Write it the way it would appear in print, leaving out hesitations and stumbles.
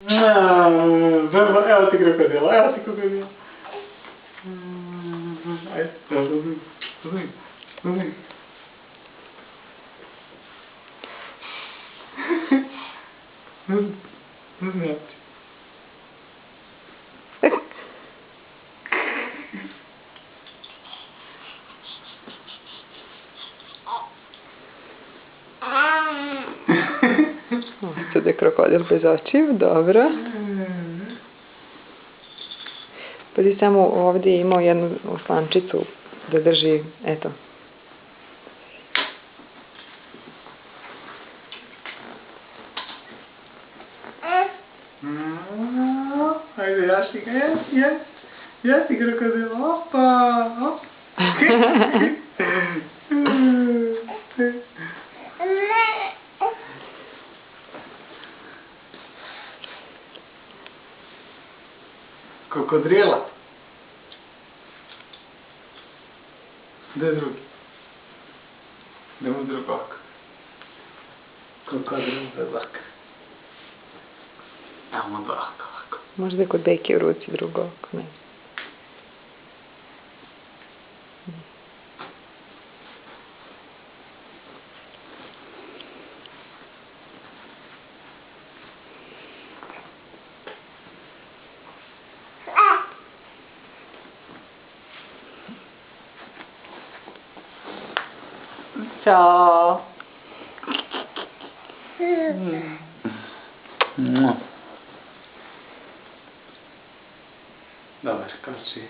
Evo ti krokodila, evo ti krokodila. Ajde, uzmi. Uzmi oči. Sad je krokodil bez očiju, dobro. Pa ti samo ovdje imao jednu slančicu da drži, eto. Ajde, jaši ga, jesi krokodil, opa, op. Kokodrila. Gdje je drugi? Gdje mu drugo oko? Kokodril belak. Evo mu dva oka ovako. Možda je kod Beke u ruci drugo oko, ne. Ćao. Dobar, kao si.